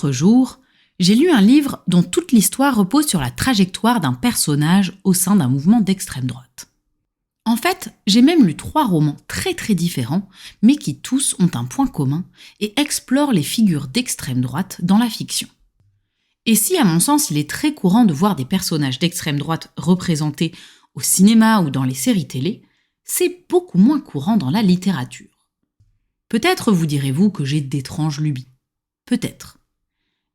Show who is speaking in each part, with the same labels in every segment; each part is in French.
Speaker 1: L'autre jour, j'ai lu un livre dont toute l'histoire repose sur la trajectoire d'un personnage au sein d'un mouvement d'extrême droite. En fait, j'ai même lu 3 romans très différents, mais qui tous ont un point commun et explorent les figures d'extrême droite dans la fiction. Et si, à mon sens, il est très courant de voir des personnages d'extrême droite représentés au cinéma ou dans les séries télé, c'est beaucoup moins courant dans la littérature. Peut-être vous direz-vous que j'ai d'étranges lubies. Peut-être.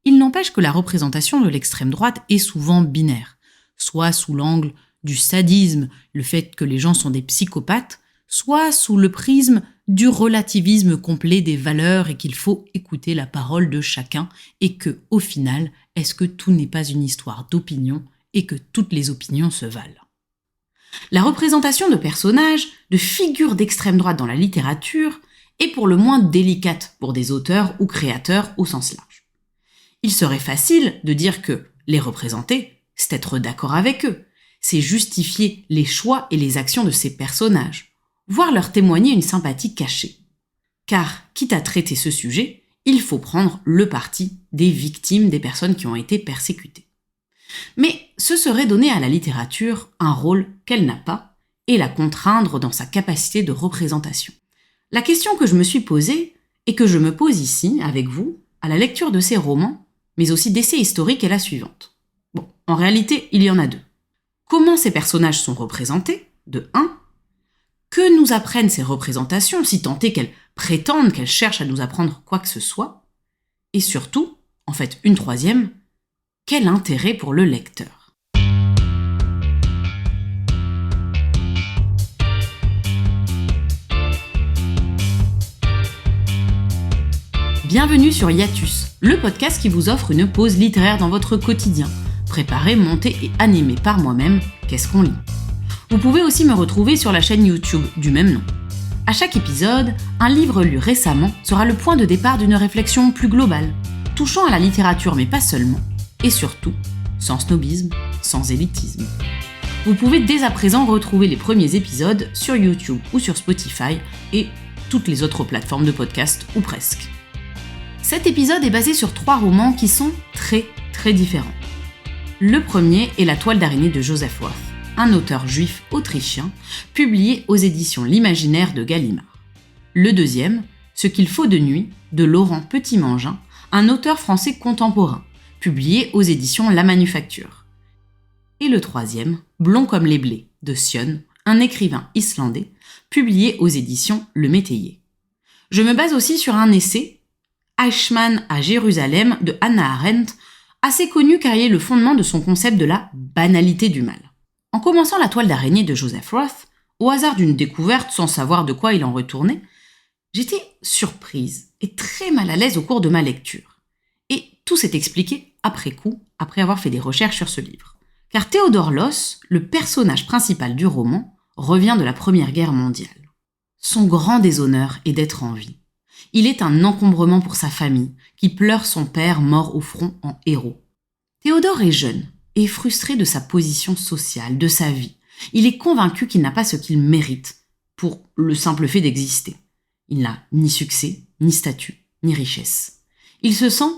Speaker 1: Il n'empêche que la représentation de l'extrême droite est souvent binaire, soit sous l'angle du sadisme, le fait que les gens sont des psychopathes, soit sous le prisme du relativisme complet des valeurs et qu'il faut écouter la parole de chacun et que, au final, est-ce que tout n'est pas une histoire d'opinion et que toutes les opinions se valent. La représentation de personnages, de figures d'extrême droite dans la littérature est pour le moins délicate pour des auteurs ou créateurs au sens large. Il serait facile de dire que les représenter, c'est être d'accord avec eux, c'est justifier les choix et les actions de ces personnages, voire leur témoigner une sympathie cachée. Car, quitte à traiter ce sujet, il faut prendre le parti des victimes des personnes qui ont été persécutées. Mais ce serait donner à la littérature un rôle qu'elle n'a pas et la contraindre dans sa capacité de représentation. La question que je me suis posée et que je me pose ici, avec vous, à la lecture de ces romans, mais aussi d'essais historiques, est la suivante. Bon, en réalité, il y en a 2. Comment ces personnages sont représentés, de 1. Que nous apprennent ces représentations, si tant est qu'elles prétendent qu'elles cherchent à nous apprendre quoi que ce soit. Et surtout, en fait une 3e, quel intérêt pour le lecteur. Bienvenue sur Hiatus, le podcast qui vous offre une pause littéraire dans votre quotidien, préparé, monté et animé par moi-même, Qu'est-ce qu'on lit ? Vous pouvez aussi me retrouver sur la chaîne YouTube du même nom. À chaque épisode, un livre lu récemment sera le point de départ d'une réflexion plus globale, touchant à la littérature mais pas seulement, et surtout, sans snobisme, sans élitisme. Vous pouvez dès à présent retrouver les premiers épisodes sur YouTube ou sur Spotify et toutes les autres plateformes de podcast, ou presque. Cet épisode est basé sur 3 romans qui sont très différents. Le premier est La toile d'araignée de Joseph Roth, un auteur juif autrichien, publié aux éditions L'Imaginaire de Gallimard. Le deuxième, Ce qu'il faut de nuit, de Laurent Petit-Mangin, un auteur français contemporain, publié aux éditions La Manufacture. Et le troisième, Blond comme les blés, de Sion, un écrivain islandais, publié aux éditions Le Métayer. Je me base aussi sur un essai, Eichmann à Jérusalem, de Hannah Arendt, assez connu car il est le fondement de son concept de la banalité du mal. En commençant La toile d'araignée de Joseph Roth, au hasard d'une découverte sans savoir de quoi il en retournait, j'étais surprise et très mal à l'aise au cours de ma lecture. Et tout s'est expliqué après coup, après avoir fait des recherches sur ce livre. Car Théodore Loss, le personnage principal du roman, revient de la Première Guerre mondiale. Son grand déshonneur est d'être en vie. Il est un encombrement pour sa famille, qui pleure son père mort au front en héros. Théodore est jeune et frustré de sa position sociale, de sa vie. Il est convaincu qu'il n'a pas ce qu'il mérite pour le simple fait d'exister. Il n'a ni succès, ni statut, ni richesse. Il se sent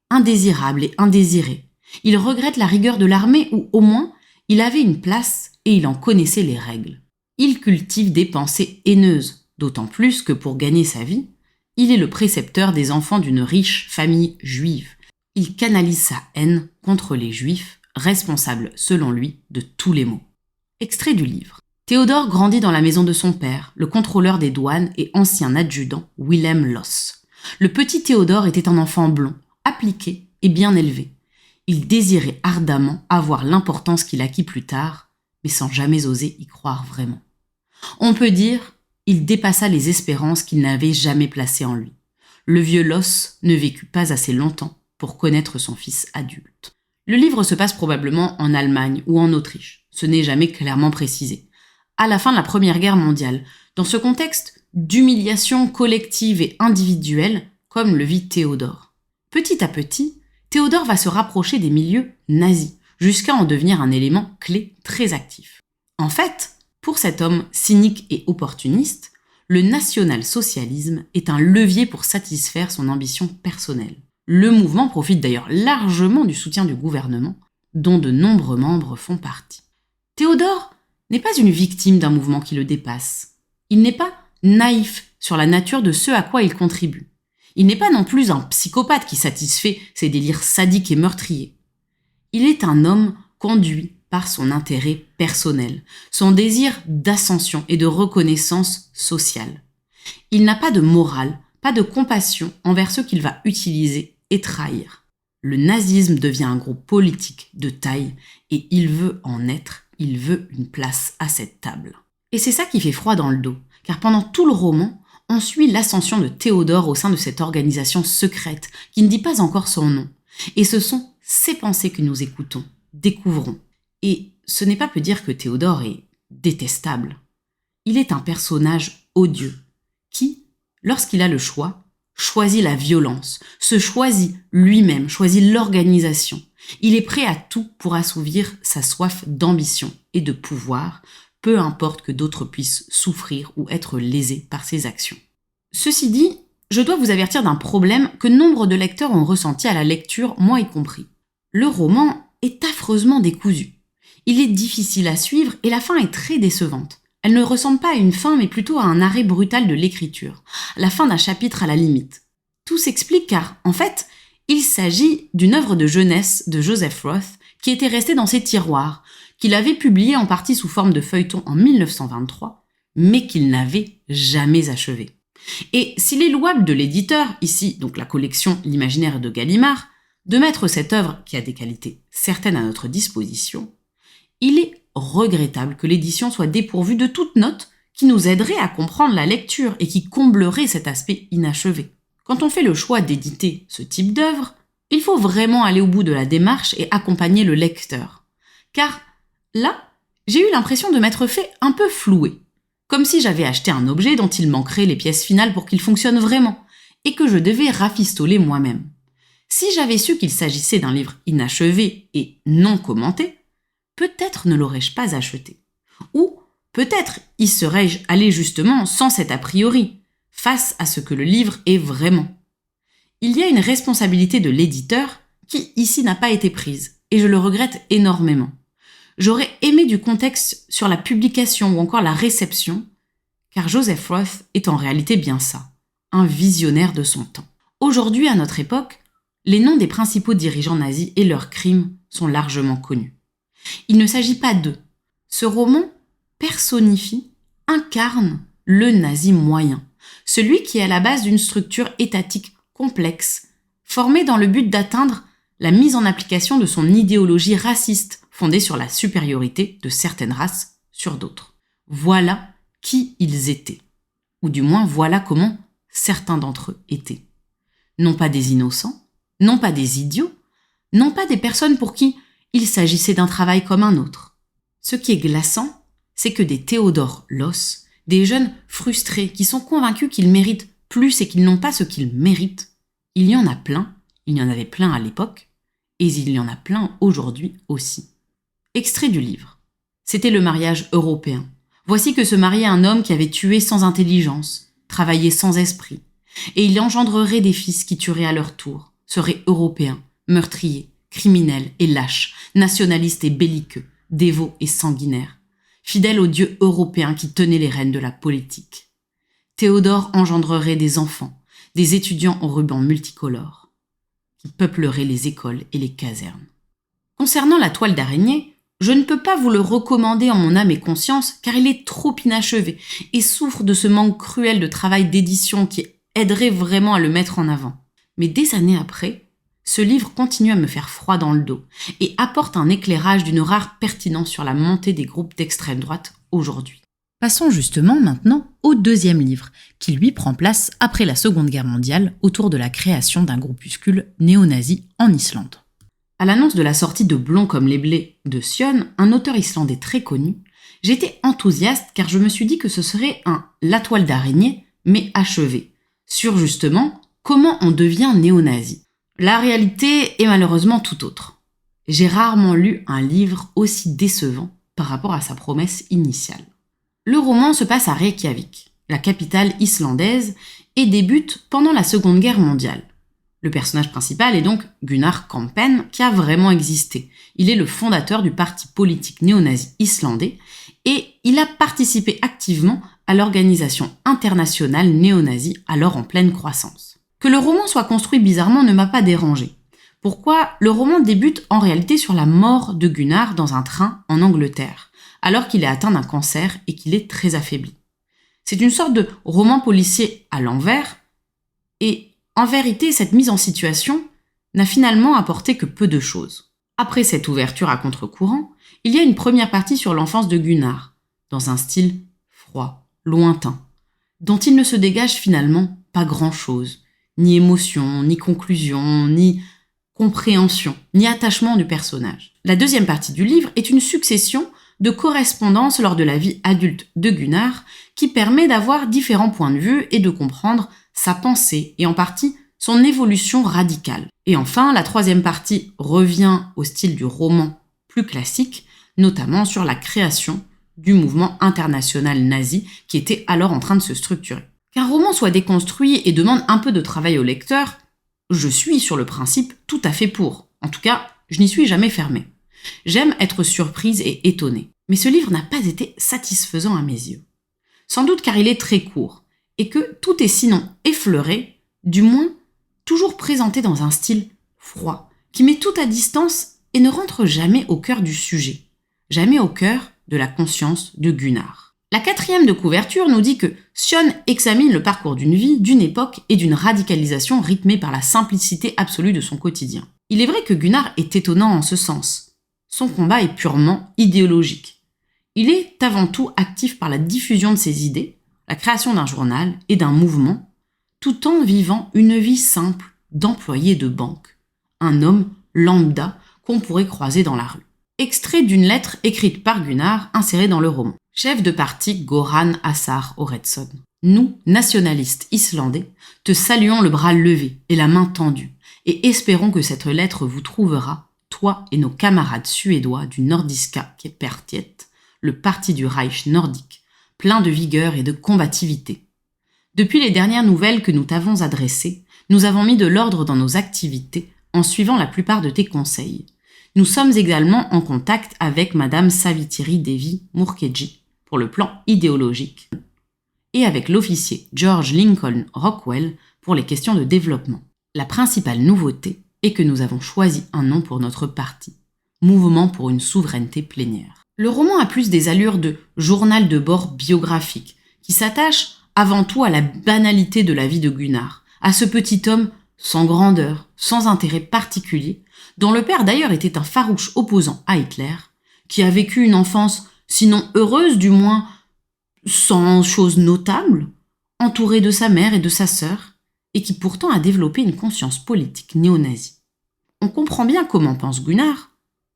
Speaker 1: indésirable et indésiré. Il regrette la rigueur de l'armée où, au moins, il avait une place et il en connaissait les règles. Il cultive des pensées haineuses, d'autant plus que pour gagner sa vie, il est le précepteur des enfants d'une riche famille juive. Il canalise sa haine contre les juifs, responsables, selon lui, de tous les maux. Extrait du livre. Théodore grandit dans la maison de son père, le contrôleur des douanes et ancien adjudant Wilhelm Loss. Le petit Théodore était un enfant blond, appliqué et bien élevé. Il désirait ardemment avoir l'importance qu'il acquit plus tard, mais sans jamais oser y croire vraiment. On peut dire, il dépassa les espérances qu'il n'avait jamais placées en lui. Le vieux Loss ne vécut pas assez longtemps pour connaître son fils adulte. Le livre se passe probablement en Allemagne ou en Autriche. Ce n'est jamais clairement précisé. À la fin de la Première Guerre mondiale, dans ce contexte d'humiliation collective et individuelle, comme le vit Théodore. Petit à petit, Théodore va se rapprocher des milieux nazis, jusqu'à en devenir un élément clé très actif. En fait, pour cet homme cynique et opportuniste, le national-socialisme est un levier pour satisfaire son ambition personnelle. Le mouvement profite d'ailleurs largement du soutien du gouvernement, dont de nombreux membres font partie. Théodore n'est pas une victime d'un mouvement qui le dépasse. Il n'est pas naïf sur la nature de ce à quoi il contribue. Il n'est pas non plus un psychopathe qui satisfait ses délires sadiques et meurtriers. Il est un homme conduit par son intérêt personnel, son désir d'ascension et de reconnaissance sociale. Il n'a pas de morale, pas de compassion envers ceux qu'il va utiliser et trahir. Le nazisme devient un groupe politique de taille et il veut en être, il veut une place à cette table. Et c'est ça qui fait froid dans le dos, car pendant tout le roman, on suit l'ascension de Théodore au sein de cette organisation secrète qui ne dit pas encore son nom. Et ce sont ces pensées que nous écoutons, découvrons. Et ce n'est pas peu dire que Théodore est détestable. Il est un personnage odieux qui, lorsqu'il a le choix, choisit la violence, se choisit lui-même, choisit l'organisation. Il est prêt à tout pour assouvir sa soif d'ambition et de pouvoir, peu importe que d'autres puissent souffrir ou être lésés par ses actions. Ceci dit, je dois vous avertir d'un problème que nombre de lecteurs ont ressenti à la lecture, moi y compris. Le roman est affreusement décousu. Il est difficile à suivre et la fin est très décevante. Elle ne ressemble pas à une fin mais plutôt à un arrêt brutal de l'écriture, la fin d'un chapitre à la limite. Tout s'explique car, en fait, il s'agit d'une œuvre de jeunesse de Joseph Roth qui était restée dans ses tiroirs, qu'il avait publiée en partie sous forme de feuilleton en 1923, mais qu'il n'avait jamais achevé. Et s'il est louable de l'éditeur, ici donc la collection L'Imaginaire de Gallimard, de mettre cette œuvre, qui a des qualités certaines à notre disposition, il est regrettable que l'édition soit dépourvue de toute note qui nous aiderait à comprendre la lecture et qui comblerait cet aspect inachevé. Quand on fait le choix d'éditer ce type d'œuvre, il faut vraiment aller au bout de la démarche et accompagner le lecteur. Car là, j'ai eu l'impression de m'être fait un peu flouer, comme si j'avais acheté un objet dont il manquerait les pièces finales pour qu'il fonctionne vraiment, et que je devais rafistoler moi-même. Si j'avais su qu'il s'agissait d'un livre inachevé et non commenté, peut-être ne l'aurais-je pas acheté. Ou peut-être y serais-je allé justement sans cet a priori, face à ce que le livre est vraiment. Il y a une responsabilité de l'éditeur qui ici n'a pas été prise, et je le regrette énormément. J'aurais aimé du contexte sur la publication ou encore la réception, car Joseph Roth est en réalité bien ça, un visionnaire de son temps. Aujourd'hui, à notre époque, les noms des principaux dirigeants nazis et leurs crimes sont largement connus. Il ne s'agit pas d'eux. Ce roman personnifie, incarne le nazi moyen, celui qui est à la base d'une structure étatique complexe, formée dans le but d'atteindre la mise en application de son idéologie raciste fondée sur la supériorité de certaines races sur d'autres. Voilà qui ils étaient, ou du moins voilà comment certains d'entre eux étaient. Non pas des innocents, non pas des idiots, non pas des personnes pour qui il s'agissait d'un travail comme un autre. Ce qui est glaçant, c'est que des Théodore Loss, des jeunes frustrés qui sont convaincus qu'ils méritent plus et qu'ils n'ont pas ce qu'ils méritent, il y en a plein, il y en avait plein à l'époque, et il y en a plein aujourd'hui aussi. Extrait du livre. C'était le mariage européen. Voici que se mariait un homme qui avait tué sans intelligence, travaillé sans esprit, et il engendrerait des fils qui tueraient à leur tour, seraient européens, meurtriers, criminels et lâches, nationalistes et belliqueux, dévots et sanguinaires, fidèles aux dieux européens qui tenaient les rênes de la politique. Théodore engendrerait des enfants, des étudiants aux rubans multicolores, qui peupleraient les écoles et les casernes. Concernant la toile d'araignée, je ne peux pas vous le recommander en mon âme et conscience car il est trop inachevé et souffre de ce manque cruel de travail d'édition qui aiderait vraiment à le mettre en avant. Mais des années après, ce livre continue à me faire froid dans le dos et apporte un éclairage d'une rare pertinence sur la montée des groupes d'extrême droite aujourd'hui. Passons justement maintenant au deuxième livre, qui lui prend place après la Seconde Guerre mondiale autour de la création d'un groupuscule néo-nazi en Islande. À l'annonce de la sortie de Blond comme les blés de Sion, un auteur islandais très connu, j'étais enthousiaste car je me suis dit que ce serait un La toile d'araignée, mais achevé, sur justement comment on devient néo-nazi. La réalité est malheureusement tout autre. J'ai rarement lu un livre aussi décevant par rapport à sa promesse initiale. Le roman se passe à Reykjavik, la capitale islandaise, et débute pendant la Seconde Guerre mondiale. Le personnage principal est donc Gunnar Kampen, qui a vraiment existé. Il est le fondateur du parti politique néo-nazi islandais et il a participé activement à l'organisation internationale néo-nazie, alors en pleine croissance. Que le roman soit construit bizarrement ne m'a pas dérangé. Pourquoi ? Le roman débute en réalité sur la mort de Gunnar dans un train en Angleterre, alors qu'il est atteint d'un cancer et qu'il est très affaibli. C'est une sorte de roman policier à l'envers, et en vérité, cette mise en situation n'a finalement apporté que peu de choses. Après cette ouverture à contre-courant, il y a une première partie sur l'enfance de Gunnar, dans un style froid, lointain, dont il ne se dégage finalement pas grand-chose, ni émotion, ni conclusion, ni compréhension, ni attachement du personnage. La deuxième partie du livre est une succession de correspondances lors de la vie adulte de Gunnar qui permet d'avoir différents points de vue et de comprendre sa pensée et en partie son évolution radicale. Et enfin, la troisième partie revient au style du roman plus classique, notamment sur la création du mouvement international nazi qui était alors en train de se structurer. Qu'un roman soit déconstruit et demande un peu de travail au lecteur, je suis sur le principe tout à fait pour. En tout cas, je n'y suis jamais fermée. J'aime être surprise et étonnée. Mais ce livre n'a pas été satisfaisant à mes yeux. Sans doute car il est très court, et que tout est sinon effleuré, du moins toujours présenté dans un style froid, qui met tout à distance et ne rentre jamais au cœur du sujet, jamais au cœur de la conscience de Gunnar. La 4e de couverture nous dit que Sion examine le parcours d'une vie, d'une époque et d'une radicalisation rythmée par la simplicité absolue de son quotidien. Il est vrai que Gunnar est étonnant en ce sens. Son combat est purement idéologique. Il est avant tout actif par la diffusion de ses idées, la création d'un journal et d'un mouvement, tout en vivant une vie simple d'employé de banque, un homme lambda qu'on pourrait croiser dans la rue. Extrait d'une lettre écrite par Gunnar insérée dans le roman. Chef de parti Goran Assar Oredsson. Nous, nationalistes islandais, te saluons le bras levé et la main tendue, et espérons que cette lettre vous trouvera, toi et nos camarades suédois du Nordiska Kepartiet, le parti du Reich nordique, plein de vigueur et de combativité. Depuis les dernières nouvelles que nous t'avons adressées, nous avons mis de l'ordre dans nos activités en suivant la plupart de tes conseils. Nous sommes également en contact avec Madame Savitri Devi Mukherjee pour le plan idéologique et avec l'officier George Lincoln Rockwell pour les questions de développement. La principale nouveauté est que nous avons choisi un nom pour notre parti, Mouvement pour une souveraineté plénière. Le roman a plus des allures de journal de bord biographique, qui s'attache avant tout à la banalité de la vie de Gunnar, à ce petit homme sans grandeur, sans intérêt particulier, dont le père d'ailleurs était un farouche opposant à Hitler, qui a vécu une enfance sinon heureuse, du moins sans choses notables, entouré de sa mère et de sa sœur, et qui pourtant a développé une conscience politique néo-nazie. On comprend bien comment pense Gunnar,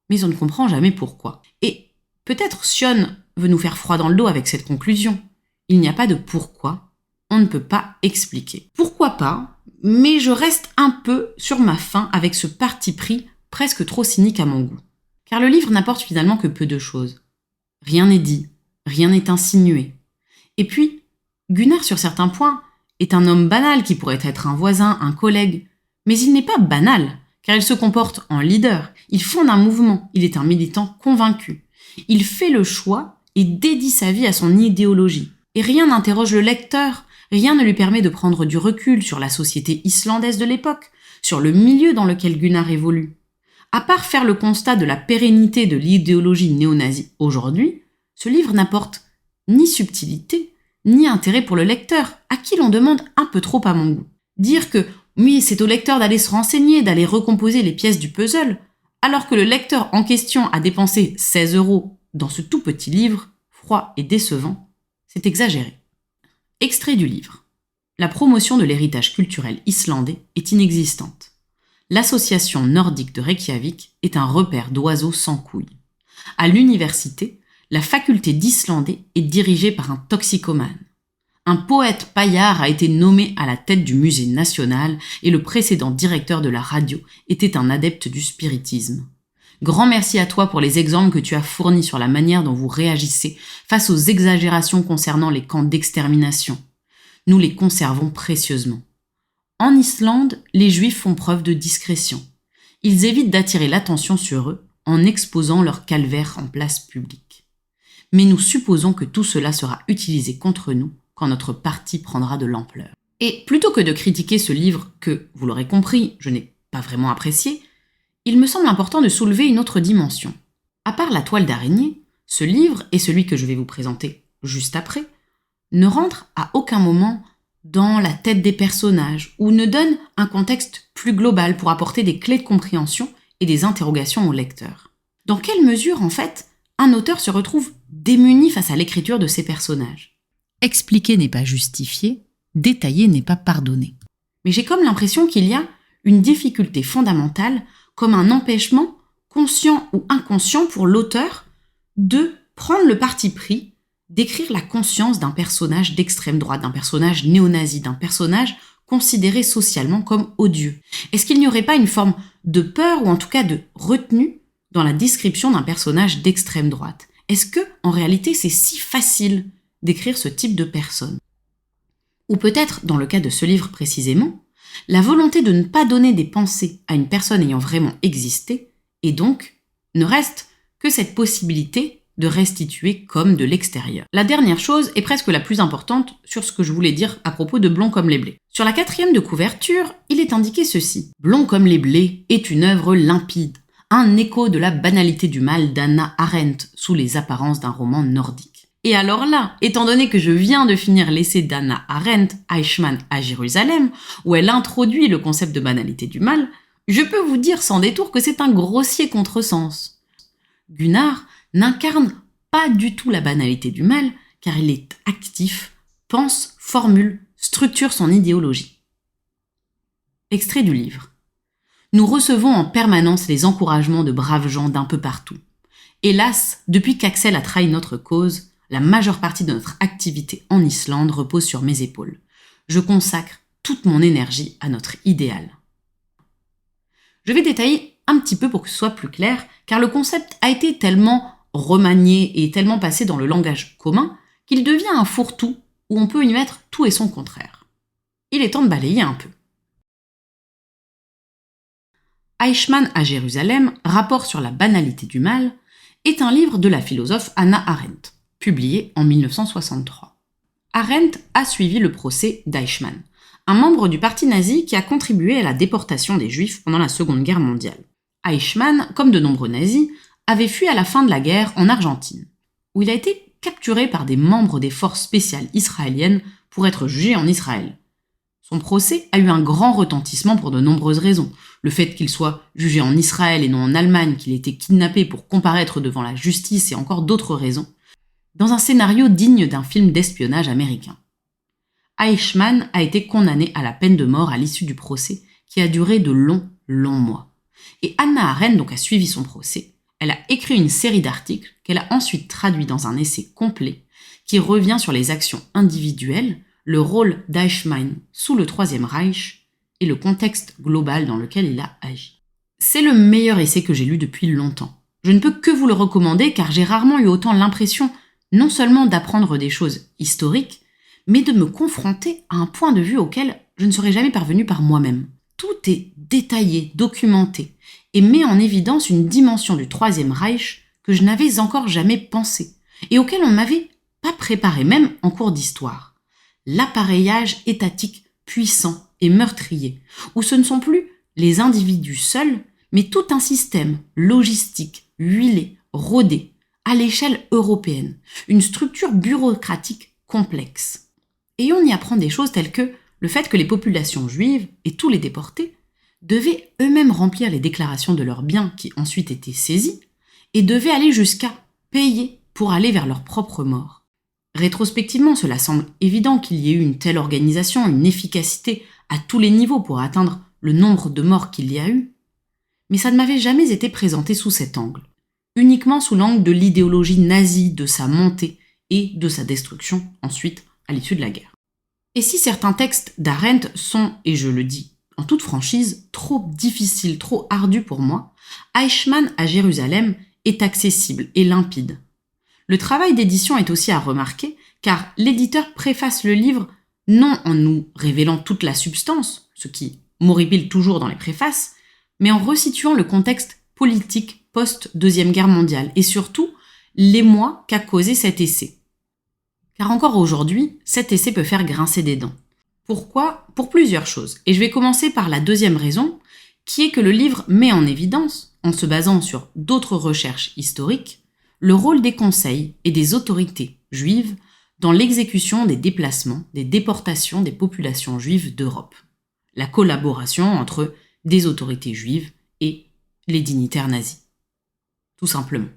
Speaker 1: mais on ne comprend jamais pourquoi. Et peut-être Sion veut nous faire froid dans le dos avec cette conclusion. Il n'y a pas de pourquoi, on ne peut pas expliquer. Pourquoi pas, mais je reste un peu sur ma faim avec ce parti pris presque trop cynique à mon goût. Car le livre n'apporte finalement que peu de choses. Rien n'est dit, rien n'est insinué. Et puis, Gunnar sur certains points est un homme banal qui pourrait être un voisin, un collègue, mais il n'est pas banal, car il se comporte en leader, il fonde un mouvement, il est un militant convaincu. Il fait le choix et dédie sa vie à son idéologie. Et rien n'interroge le lecteur, rien ne lui permet de prendre du recul sur la société islandaise de l'époque, sur le milieu dans lequel Gunnar évolue. À part faire le constat de la pérennité de l'idéologie néo-nazie aujourd'hui, ce livre n'apporte ni subtilité, ni intérêt pour le lecteur, à qui l'on demande un peu trop à mon goût. Dire que oui, c'est au lecteur d'aller se renseigner, d'aller recomposer les pièces du puzzle, alors que le lecteur en question a dépensé 16 € dans ce tout petit livre, froid et décevant, c'est exagéré. Extrait du livre. La promotion de l'héritage culturel islandais est inexistante. L'association nordique de Reykjavik est un repère d'oiseaux sans couilles. À l'université, la faculté d'islandais est dirigée par un toxicomane. Un poète paillard a été nommé à la tête du musée national et le précédent directeur de la radio était un adepte du spiritisme. Grand merci à toi pour les exemples que tu as fournis sur la manière dont vous réagissez face aux exagérations concernant les camps d'extermination. Nous les conservons précieusement. En Islande, les Juifs font preuve de discrétion. Ils évitent d'attirer l'attention sur eux en exposant leur calvaire en place publique. Mais nous supposons que tout cela sera utilisé contre nous quand notre parti prendra de l'ampleur. Et plutôt que de critiquer ce livre que, vous l'aurez compris, je n'ai pas vraiment apprécié, il me semble important de soulever une autre dimension. À part la toile d'araignée, ce livre, et celui que je vais vous présenter juste après, ne rentre à aucun moment dans la tête des personnages ou ne donne un contexte plus global pour apporter des clés de compréhension et des interrogations au lecteur. Dans quelle mesure, en fait, un auteur se retrouve démuni face à l'écriture de ses personnages ? Expliquer n'est pas justifié, détailler n'est pas pardonné. Mais j'ai comme l'impression qu'il y a une difficulté fondamentale, comme un empêchement, conscient ou inconscient pour l'auteur, de prendre le parti pris d'écrire la conscience d'un personnage d'extrême droite, d'un personnage néo-nazi, d'un personnage considéré socialement comme odieux. Est-ce qu'il n'y aurait pas une forme de peur ou en tout cas de retenue dans la description d'un personnage d'extrême droite ? Est-ce que, en réalité, c'est si facile d'écrire ce type de personne ? Ou peut-être, dans le cas de ce livre précisément, la volonté de ne pas donner des pensées à une personne ayant vraiment existé, et donc ne reste que cette possibilité de restituer comme de l'extérieur. La dernière chose est presque la plus importante sur ce que je voulais dire à propos de Blond comme les blés. Sur la 4e de couverture, il est indiqué ceci. Blond comme les blés est une œuvre limpide, un écho de la banalité du mal d'Hannah Arendt sous les apparences d'un roman nordique. Et alors là, étant donné que je viens de finir l'essai d'Hannah Arendt, Eichmann à Jérusalem, où elle introduit le concept de banalité du mal, je peux vous dire sans détour que c'est un grossier contresens. Gunnar n'incarne pas du tout la banalité du mal, car il est actif, pense, formule, structure son idéologie. Extrait du livre. Nous recevons en permanence les encouragements de braves gens d'un peu partout. Hélas, depuis qu'Axel a trahi notre cause, la majeure partie de notre activité en Islande repose sur mes épaules. Je consacre toute mon énergie à notre idéal. Je vais détailler un petit peu pour que ce soit plus clair, car le concept a été tellement remanié et tellement passé dans le langage commun qu'il devient un fourre-tout où on peut y mettre tout et son contraire. Il est temps de balayer un peu. Eichmann à Jérusalem, rapport sur la banalité du mal, est un livre de la philosophe Hannah Arendt, publié en 1963. Arendt a suivi le procès d'Eichmann, un membre du parti nazi qui a contribué à la déportation des Juifs pendant la Seconde Guerre mondiale. Eichmann, comme de nombreux nazis, avait fui à la fin de la guerre en Argentine, où il a été capturé par des membres des forces spéciales israéliennes pour être jugé en Israël. Son procès a eu un grand retentissement pour de nombreuses raisons. Le fait qu'il soit jugé en Israël et non en Allemagne, qu'il ait été kidnappé pour comparaître devant la justice et encore d'autres raisons, dans un scénario digne d'un film d'espionnage américain. Eichmann a été condamné à la peine de mort à l'issue du procès, qui a duré de longs mois. Et Hannah Arendt donc a suivi son procès. Elle a écrit une série d'articles qu'elle a ensuite traduits dans un essai complet qui revient sur les actions individuelles, le rôle d'Eichmann sous le Troisième Reich et le contexte global dans lequel il a agi. C'est le meilleur essai que j'ai lu depuis longtemps. Je ne peux que vous le recommander car j'ai rarement eu autant l'impression non seulement d'apprendre des choses historiques, mais de me confronter à un point de vue auquel je ne serais jamais parvenue par moi-même. Tout est détaillé, documenté, et met en évidence une dimension du Troisième Reich que je n'avais encore jamais pensée, et auquel on ne m'avait pas préparé même en cours d'histoire. L'appareillage étatique puissant et meurtrier, où ce ne sont plus les individus seuls, mais tout un système logistique, huilé, rodé, à l'échelle européenne, une structure bureaucratique complexe. Et on y apprend des choses telles que le fait que les populations juives et tous les déportés devaient eux-mêmes remplir les déclarations de leurs biens qui ensuite étaient saisis et devaient aller jusqu'à payer pour aller vers leur propre mort. Rétrospectivement, cela semble évident qu'il y ait eu une telle organisation, une efficacité à tous les niveaux pour atteindre le nombre de morts qu'il y a eu, mais ça ne m'avait jamais été présenté sous cet angle, uniquement sous l'angle de l'idéologie nazie, de sa montée et de sa destruction ensuite à l'issue de la guerre. Et si certains textes d'Arendt sont, et je le dis en toute franchise, trop difficiles, trop ardus pour moi, Eichmann à Jérusalem est accessible et limpide. Le travail d'édition est aussi à remarquer, car l'éditeur préface le livre non en nous révélant toute la substance, ce qui m'horripile toujours dans les préfaces, mais en resituant le contexte politique post-Deuxième Guerre mondiale et surtout l'émoi qu'a causé cet essai. Car encore aujourd'hui, cet essai peut faire grincer des dents. Pourquoi ? Pour plusieurs choses. Et je vais commencer par la deuxième raison, qui est que le livre met en évidence, en se basant sur d'autres recherches historiques, le rôle des conseils et des autorités juives dans l'exécution des déplacements, des déportations des populations juives d'Europe. La collaboration entre des autorités juives et les dignitaires nazis. Tout simplement.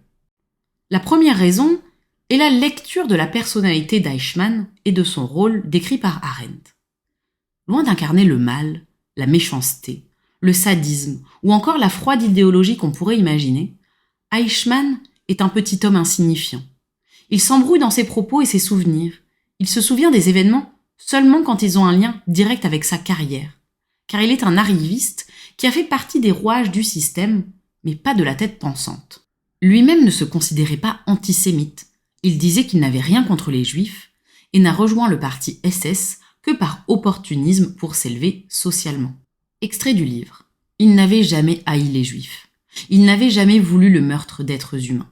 Speaker 1: La première raison est la lecture de la personnalité d'Eichmann et de son rôle décrit par Arendt. Loin d'incarner le mal, la méchanceté, le sadisme ou encore la froide idéologie qu'on pourrait imaginer, Eichmann est un petit homme insignifiant. Il s'embrouille dans ses propos et ses souvenirs. Il se souvient des événements seulement quand ils ont un lien direct avec sa carrière. Car il est un arriviste qui a fait partie des rouages du système, mais pas de la tête pensante. Lui-même ne se considérait pas antisémite. Il disait qu'il n'avait rien contre les juifs et n'a rejoint le parti SS que par opportunisme pour s'élever socialement. Extrait du livre. Il n'avait jamais haï les juifs. Il n'avait jamais voulu le meurtre d'êtres humains.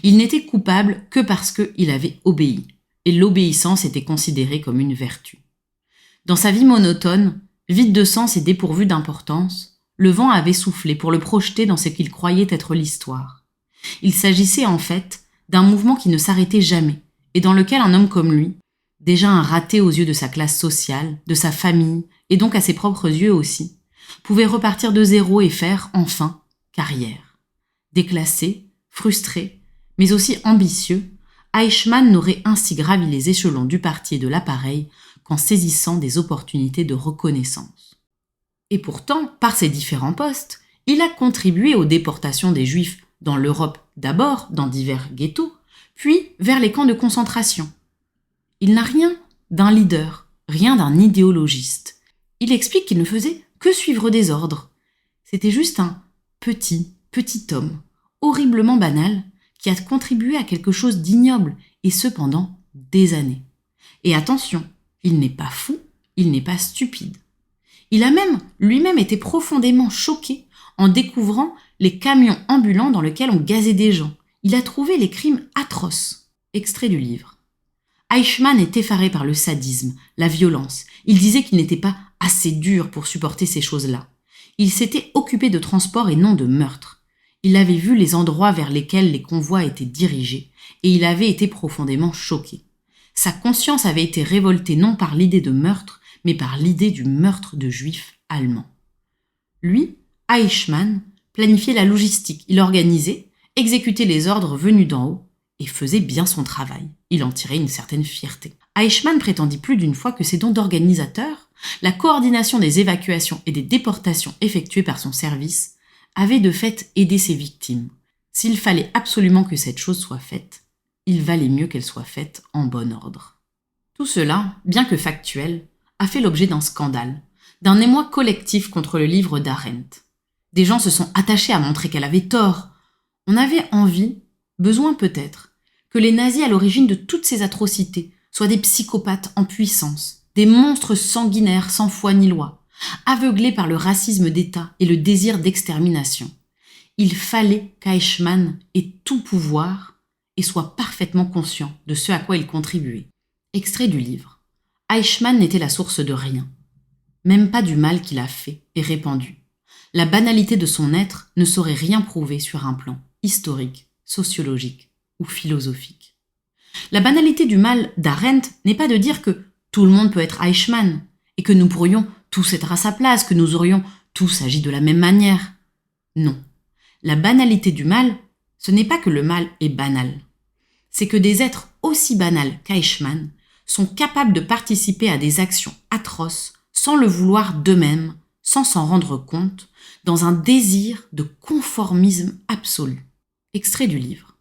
Speaker 1: Il n'était coupable que parce qu'il avait obéi, et l'obéissance était considérée comme une vertu. Dans sa vie monotone, vide de sens et dépourvue d'importance, le vent avait soufflé pour le projeter dans ce qu'il croyait être l'histoire. Il s'agissait en fait d'un mouvement qui ne s'arrêtait jamais, et dans lequel un homme comme lui, déjà un raté aux yeux de sa classe sociale, de sa famille, et donc à ses propres yeux aussi, pouvait repartir de zéro et faire, enfin, carrière. Déclassé, frustré, mais aussi ambitieux, Eichmann n'aurait ainsi gravi les échelons du parti et de l'appareil qu'en saisissant des opportunités de reconnaissance. Et pourtant, par ses différents postes, il a contribué aux déportations des Juifs dans l'Europe d'abord, dans divers ghettos, puis vers les camps de concentration. Il n'a rien d'un leader, rien d'un idéologiste. Il explique qu'il ne faisait que suivre des ordres. C'était juste un petit homme, horriblement banal, qui a contribué à quelque chose d'ignoble, et cependant des années. Et attention, il n'est pas fou, il n'est pas stupide. Il a même lui-même été profondément choqué en découvrant les camions ambulants dans lesquels on gazait des gens. Il a trouvé les crimes atroces. Extrait du livre. Eichmann est effaré par le sadisme, la violence. Il disait qu'il n'était pas assez dur pour supporter ces choses-là. Il s'était occupé de transport et non de meurtre. Il avait vu les endroits vers lesquels les convois étaient dirigés et il avait été profondément choqué. Sa conscience avait été révoltée non par l'idée de meurtre, mais par l'idée du meurtre de juifs allemands. Lui, Eichmann, planifiait la logistique. Il organisait, exécutait les ordres venus d'en haut et faisait bien son travail. Il en tirait une certaine fierté. Eichmann prétendit plus d'une fois que ses dons d'organisateur, la coordination des évacuations et des déportations effectuées par son service, avait de fait aidé ses victimes. S'il fallait absolument que cette chose soit faite, il valait mieux qu'elle soit faite en bon ordre. Tout cela, bien que factuel, a fait l'objet d'un scandale, d'un émoi collectif contre le livre d'Arendt. Des gens se sont attachés à montrer qu'elle avait tort. On avait envie, besoin peut-être, que les nazis à l'origine de toutes ces atrocités soient des psychopathes en puissance, des monstres sanguinaires sans foi ni loi, aveuglés par le racisme d'État et le désir d'extermination. Il fallait qu'Eichmann ait tout pouvoir et soit parfaitement conscient de ce à quoi il contribuait. Extrait du livre. Eichmann n'était la source de rien, même pas du mal qu'il a fait et répandu. La banalité de son être ne saurait rien prouver sur un plan historique, sociologique ou philosophique. La banalité du mal d'Arendt n'est pas de dire que tout le monde peut être Eichmann et que nous pourrions tous être à sa place, que nous aurions tous agi de la même manière. Non. La banalité du mal, ce n'est pas que le mal est banal. C'est que des êtres aussi banals qu'Eichmann sont capables de participer à des actions atroces sans le vouloir d'eux-mêmes, sans s'en rendre compte, dans un désir de conformisme absolu. Extrait du livre.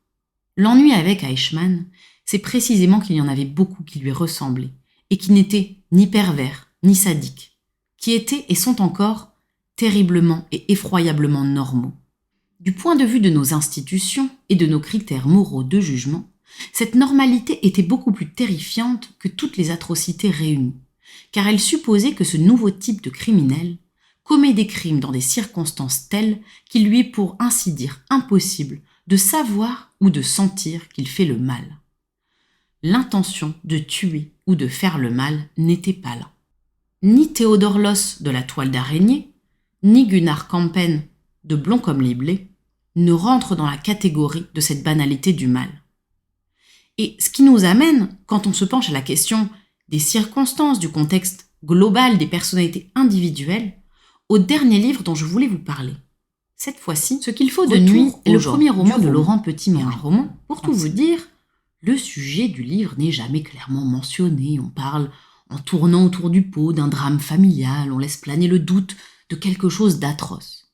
Speaker 1: L'ennui avec Eichmann, c'est précisément qu'il y en avait beaucoup qui lui ressemblaient et qui n'étaient ni pervers, ni sadiques, qui étaient et sont encore terriblement et effroyablement normaux. Du point de vue de nos institutions et de nos critères moraux de jugement, cette normalité était beaucoup plus terrifiante que toutes les atrocités réunies. car elle supposait que ce nouveau type de criminel commet des crimes dans des circonstances telles qu'il lui est pour ainsi dire impossible de savoir ou de sentir qu'il fait le mal. L'intention de tuer ou de faire le mal n'était pas là. Ni Théodore Loss de la toile d'araignée, ni Gunnar Kampen de Blond comme les blés ne rentrent dans la catégorie de cette banalité du mal. Et ce qui nous amène, quand on se penche à la question des circonstances, du contexte global des personnalités individuelles, au dernier livre dont je voulais vous parler. Cette fois-ci, Ce qu'il faut de nuit est le premier roman de Laurent Petit-Mangin. Un roman, pour tout vous dire, le sujet du livre n'est jamais clairement mentionné. On parle en tournant autour du pot d'un drame familial, on laisse planer le doute de quelque chose d'atroce.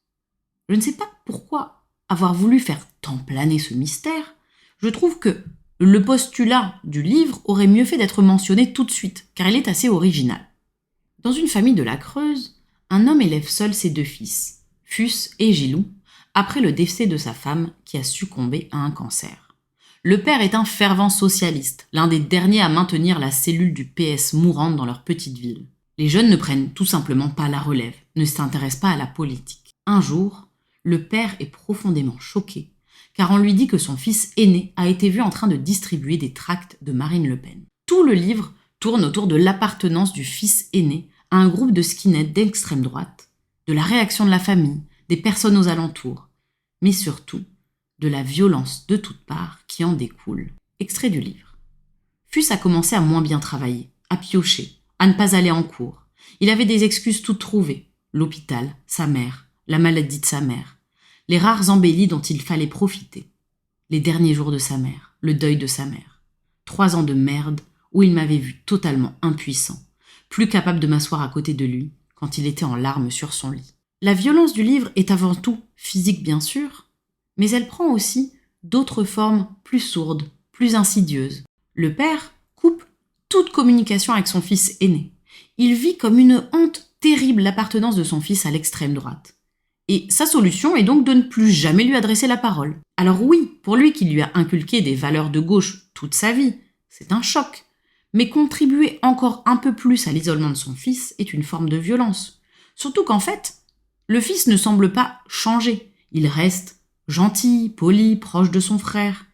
Speaker 1: Je ne sais pas pourquoi avoir voulu faire tant planer ce mystère, je trouve que le postulat du livre aurait mieux fait d'être mentionné tout de suite, car il est assez original. Dans une famille de la Creuse, un homme élève seul ses 2 fils, Fus et Gilou, après le décès de sa femme qui a succombé à un cancer. Le père est un fervent socialiste, l'un des derniers à maintenir la cellule du PS mourante dans leur petite ville. Les jeunes ne prennent tout simplement pas la relève, ne s'intéressent pas à la politique. Un jour, le père est profondément choqué, car on lui dit que son fils aîné a été vu en train de distribuer des tracts de Marine Le Pen. Tout le livre tourne autour de l'appartenance du fils aîné à un groupe de skinheads d'extrême droite, de la réaction de la famille, des personnes aux alentours, mais surtout de la violence de toutes parts qui en découle. Extrait du livre. Fus a commencé à moins bien travailler, à piocher, à ne pas aller en cours. Il avait des excuses toutes trouvées. L'hôpital, sa mère, la maladie de sa mère, les rares embellis dont il fallait profiter. Les derniers jours de sa mère, le deuil de sa mère. 3 ans de merde où il m'avait vu totalement impuissant, plus capable de m'asseoir à côté de lui quand il était en larmes sur son lit. La violence du livre est avant tout physique bien sûr, mais elle prend aussi d'autres formes plus sourdes, plus insidieuses. Le père coupe toute communication avec son fils aîné. Il vit comme une honte terrible l'appartenance de son fils à l'extrême droite. Et sa solution est donc de ne plus jamais lui adresser la parole. Alors oui, pour lui qui lui a inculqué des valeurs de gauche toute sa vie, c'est un choc. Mais contribuer encore un peu plus à l'isolement de son fils est une forme de violence. Surtout qu'en fait, le fils ne semble pas changer. Il reste gentil, poli, proche de son frère.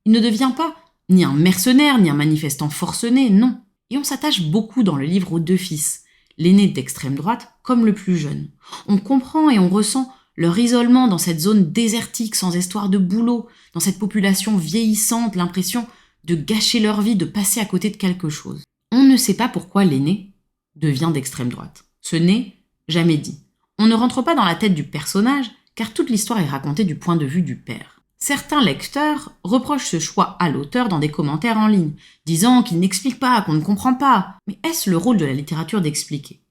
Speaker 1: Il ne devient pas ni un mercenaire, ni un manifestant forcené, non. Et on s'attache beaucoup dans le livre aux 2 fils, l'aîné d'extrême droite comme le plus jeune. On comprend et on ressent leur isolement dans cette zone désertique sans espoir de boulot, dans cette population vieillissante, l'impression de gâcher leur vie, de passer à côté de quelque chose. On ne sait pas pourquoi l'aîné devient d'extrême droite. Ce n'est jamais dit. On ne rentre pas dans la tête du personnage, car toute l'histoire est racontée du point de vue du père. Certains lecteurs reprochent ce choix à l'auteur dans des commentaires en ligne, disant qu'il n'explique pas, qu'on ne comprend pas. Mais est-ce le rôle de la littérature d'expliquer ?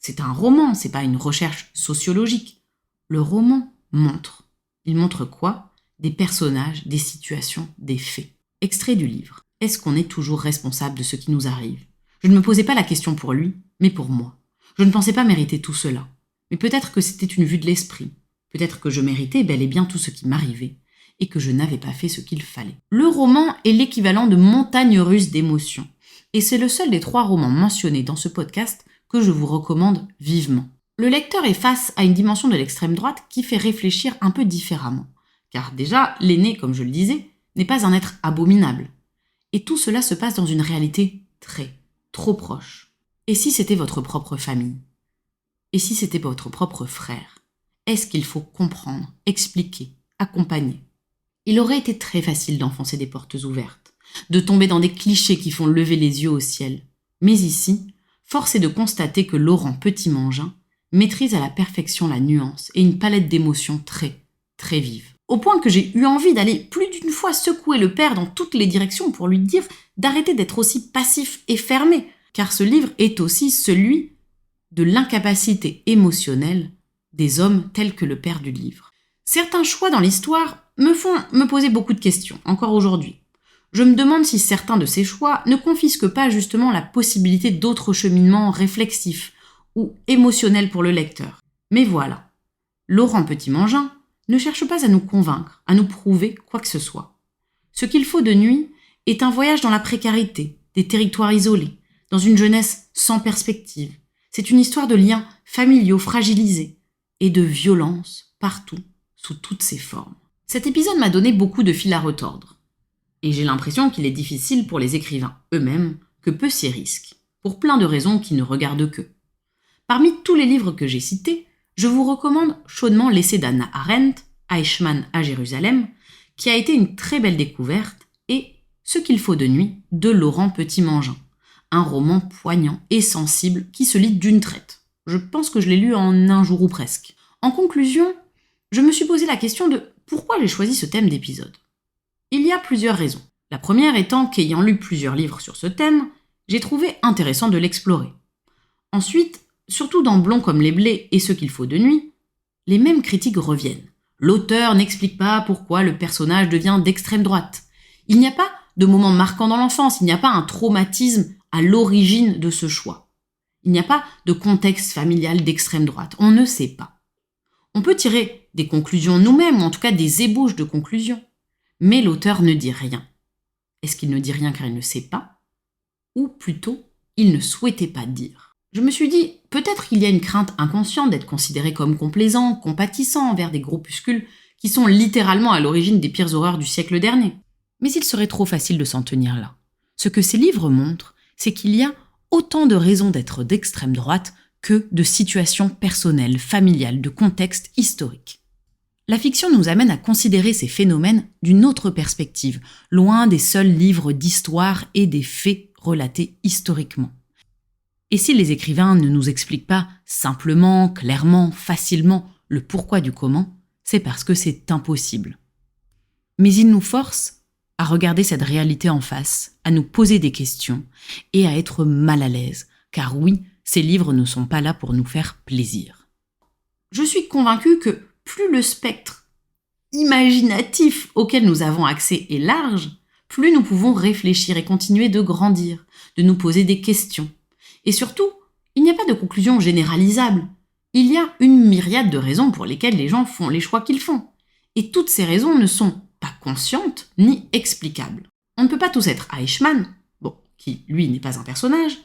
Speaker 1: C'est un roman, c'est pas une recherche sociologique. Le roman montre. Il montre quoi ? Des personnages, des situations, des faits. Extrait du livre. Est-ce qu'on est toujours responsable de ce qui nous arrive ? Je ne me posais pas la question pour lui, mais pour moi. Je ne pensais pas mériter tout cela. Mais peut-être que c'était une vue de l'esprit. Peut-être que je méritais bel et bien tout ce qui m'arrivait, et que je n'avais pas fait ce qu'il fallait. Le roman est l'équivalent de montagnes russes d'émotions, et c'est le seul des 3 romans mentionnés dans ce podcast que je vous recommande vivement. Le lecteur est face à une dimension de l'extrême droite qui fait réfléchir un peu différemment, car déjà, l'aîné, comme je le disais, n'est pas un être abominable. Et tout cela se passe dans une réalité trop proche. Et si c'était votre propre famille ? Et si c'était votre propre frère ? Est-ce qu'il faut comprendre, expliquer, accompagner ? Il aurait été très facile d'enfoncer des portes ouvertes, de tomber dans des clichés qui font lever les yeux au ciel. Mais ici, force est de constater que Laurent Petit-Mangin maîtrise à la perfection la nuance et une palette d'émotions très vive. Au point que j'ai eu envie d'aller plus d'une fois secouer le père dans toutes les directions pour lui dire d'arrêter d'être aussi passif et fermé, car ce livre est aussi celui de l'incapacité émotionnelle des hommes tels que le père du livre. Certains choix dans l'histoire me font me poser beaucoup de questions, encore aujourd'hui. Je me demande si certains de ces choix ne confisquent pas justement la possibilité d'autres cheminements réflexifs ou émotionnels pour le lecteur. Mais voilà, Laurent Petit-Mangin ne cherche pas à nous convaincre, à nous prouver quoi que ce soit. Ce qu'il faut de nuit est un voyage dans la précarité, des territoires isolés, dans une jeunesse sans perspective. C'est une histoire de liens familiaux fragilisés et de violence partout, sous toutes ses formes. Cet épisode m'a donné beaucoup de fil à retordre. Et j'ai l'impression qu'il est difficile pour les écrivains eux-mêmes que peu s'y risquent, pour plein de raisons qui ne regardent qu'eux. Parmi tous les livres que j'ai cités, je vous recommande chaudement l'essai d'Hannah Arendt, Eichmann à Jérusalem, qui a été une très belle découverte, et Ce qu'il faut de nuit de Laurent Petit-Mangin, un roman poignant et sensible qui se lit d'une traite. Je pense que je l'ai lu en un jour ou presque. En conclusion, je me suis posé la question de pourquoi j'ai choisi ce thème d'épisode. Il y a plusieurs raisons. La première étant qu'ayant lu plusieurs livres sur ce thème, j'ai trouvé intéressant de l'explorer. Ensuite, surtout dans Blond comme les blés et Ce qu'il faut de nuit, les mêmes critiques reviennent. L'auteur n'explique pas pourquoi le personnage devient d'extrême droite. Il n'y a pas de moment marquant dans l'enfance, il n'y a pas un traumatisme à l'origine de ce choix. Il n'y a pas de contexte familial d'extrême droite, on ne sait pas. On peut tirer des conclusions nous-mêmes, ou en tout cas des ébauches de conclusions, mais l'auteur ne dit rien. Est-ce qu'il ne dit rien car il ne sait pas ? Ou plutôt, il ne souhaitait pas dire. Je me suis dit, peut-être qu'il y a une crainte inconsciente d'être considéré comme complaisant, compatissant envers des groupuscules qui sont littéralement à l'origine des pires horreurs du siècle dernier. Mais il serait trop facile de s'en tenir là. Ce que ces livres montrent, c'est qu'il y a autant de raisons d'être d'extrême droite que de situations personnelles, familiales, de contextes historiques. La fiction nous amène à considérer ces phénomènes d'une autre perspective, loin des seuls livres d'histoire et des faits relatés historiquement. Et si les écrivains ne nous expliquent pas simplement, clairement, facilement le pourquoi du comment, c'est parce que c'est impossible. Mais ils nous forcent à regarder cette réalité en face, à nous poser des questions et à être mal à l'aise, car oui, ces livres ne sont pas là pour nous faire plaisir. Je suis convaincue que plus le spectre imaginatif auquel nous avons accès est large, plus nous pouvons réfléchir et continuer de grandir, de nous poser des questions. Et surtout, il n'y a pas de conclusion généralisable. Il y a une myriade de raisons pour lesquelles les gens font les choix qu'ils font. Et toutes ces raisons ne sont pas conscientes ni explicables. On ne peut pas tous être Eichmann, qui lui n'est pas un personnage,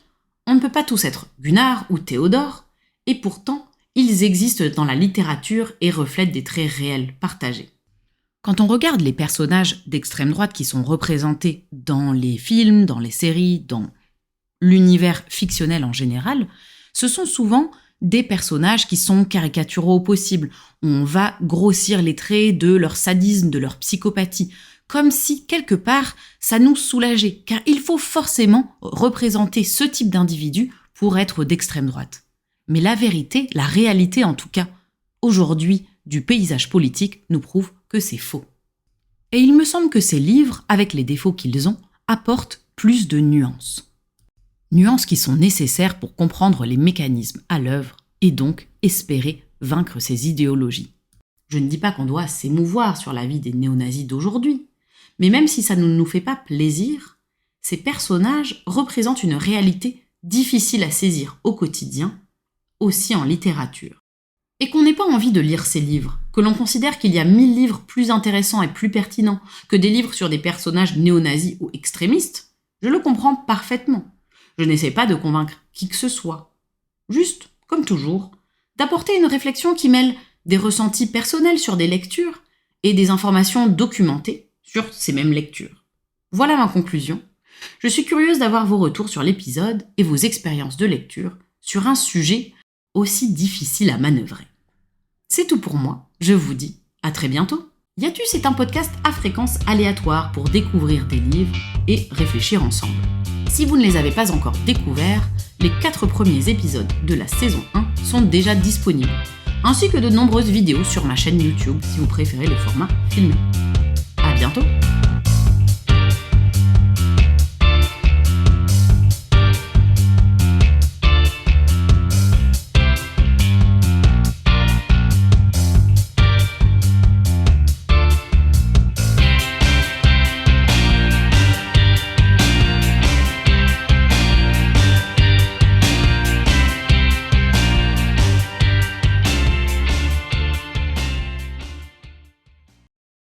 Speaker 1: on ne peut pas tous être Gunnar ou Théodore, et pourtant, ils existent dans la littérature et reflètent des traits réels, partagés. Quand on regarde les personnages d'extrême droite qui sont représentés dans les films, dans les séries, dans l'univers fictionnel en général, ce sont souvent des personnages qui sont caricaturaux au possible. On va grossir les traits de leur sadisme, de leur psychopathie, comme si, quelque part, ça nous soulageait, car il faut forcément représenter ce type d'individu pour être d'extrême droite. Mais la vérité, la réalité en tout cas, aujourd'hui, du paysage politique, nous prouve que c'est faux. Et il me semble que ces livres, avec les défauts qu'ils ont, apportent plus de nuances. Nuances qui sont nécessaires pour comprendre les mécanismes à l'œuvre et donc espérer vaincre ces idéologies. Je ne dis pas qu'on doit s'émouvoir sur la vie des néo-nazis d'aujourd'hui, mais même si ça ne nous fait pas plaisir, ces personnages représentent une réalité difficile à saisir au quotidien, aussi en littérature. Et qu'on n'ait pas envie de lire ces livres, que l'on considère qu'il y a 1000 livres plus intéressants et plus pertinents que des livres sur des personnages néo-nazis ou extrémistes, je le comprends parfaitement. Je n'essaie pas de convaincre qui que ce soit. Juste, comme toujours, d'apporter une réflexion qui mêle des ressentis personnels sur des lectures et des informations documentées sur ces mêmes lectures. Voilà ma conclusion. Je suis curieuse d'avoir vos retours sur l'épisode et vos expériences de lecture sur un sujet aussi difficile à manœuvrer. C'est tout pour moi. Je vous dis à très bientôt. Hiatus est un podcast à fréquence aléatoire pour découvrir des livres et réfléchir ensemble. Si vous ne les avez pas encore découverts, les 4 premiers épisodes de la saison 1 sont déjà disponibles, ainsi que de nombreuses vidéos sur ma chaîne YouTube si vous préférez le format filmé. À bientôt!